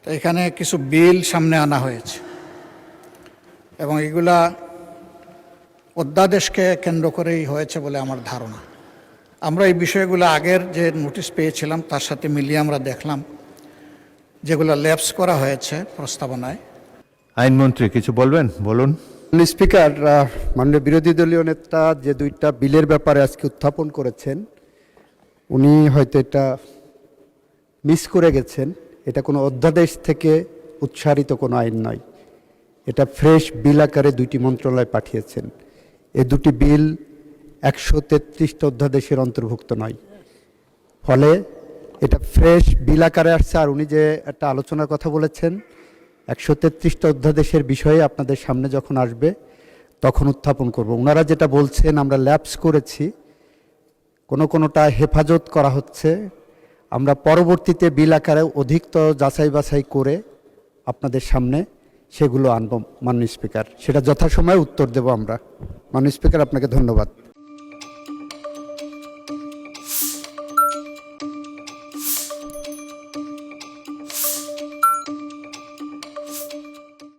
তো এখানে কিছু বিল সামনে আনা হয়েছে এবং এগুলা অধ্যাদেশকে কেন্দ্র করেই হয়েছে বলে আমার ধারণা। আমরা এই বিষয়গুলো আগের যে নোটিশ পেয়েছিলাম তার সাথে মিলিয়ে আমরা দেখলাম যেগুলো ল্যাপস করা হয়েছে প্রস্তাবনায়। আইনমন্ত্রী কিছু বলবেন, বলুন। স্পিকার, মাননীয় বিরোধী দলীয় নেতা যে দুইটা বিলের ব্যাপারে আজকে উত্থাপন করেছেন, উনি হয়তো এটা মিস করে গেছেন। এটা কোনো অধ্যাদেশ থেকে উৎসারিত কোনো আইন নয়, এটা ফ্রেশ বিল আকারে দুইটি মন্ত্রণালয় পাঠিয়েছেন। এই দুটি বিল 133টা অধ্যাদেশের অন্তর্ভুক্ত নয়, ফলে এটা ফ্রেশ বিল আকারে আসছে। আর উনি যে একটা আলোচনার কথা বলেছেন 133টা অধ্যাদেশের বিষয়ে আপনাদের সামনে যখন আসবে তখন উত্থাপন করব। ওনারা যেটা বলছেন আমরা ল্যাপস করেছি, কোনোটা হেফাজত করা হচ্ছে, আমরা পরবর্তীতে বিল আকারে অধিকতর যাচাই বাছাই করে আপনাদের সামনে সেগুলো আনব মাননীয় স্পিকার। সেটা যথাসময়ে উত্তর দেব আমরা। মাননীয় স্পিকার, আপনাকে ধন্যবাদ।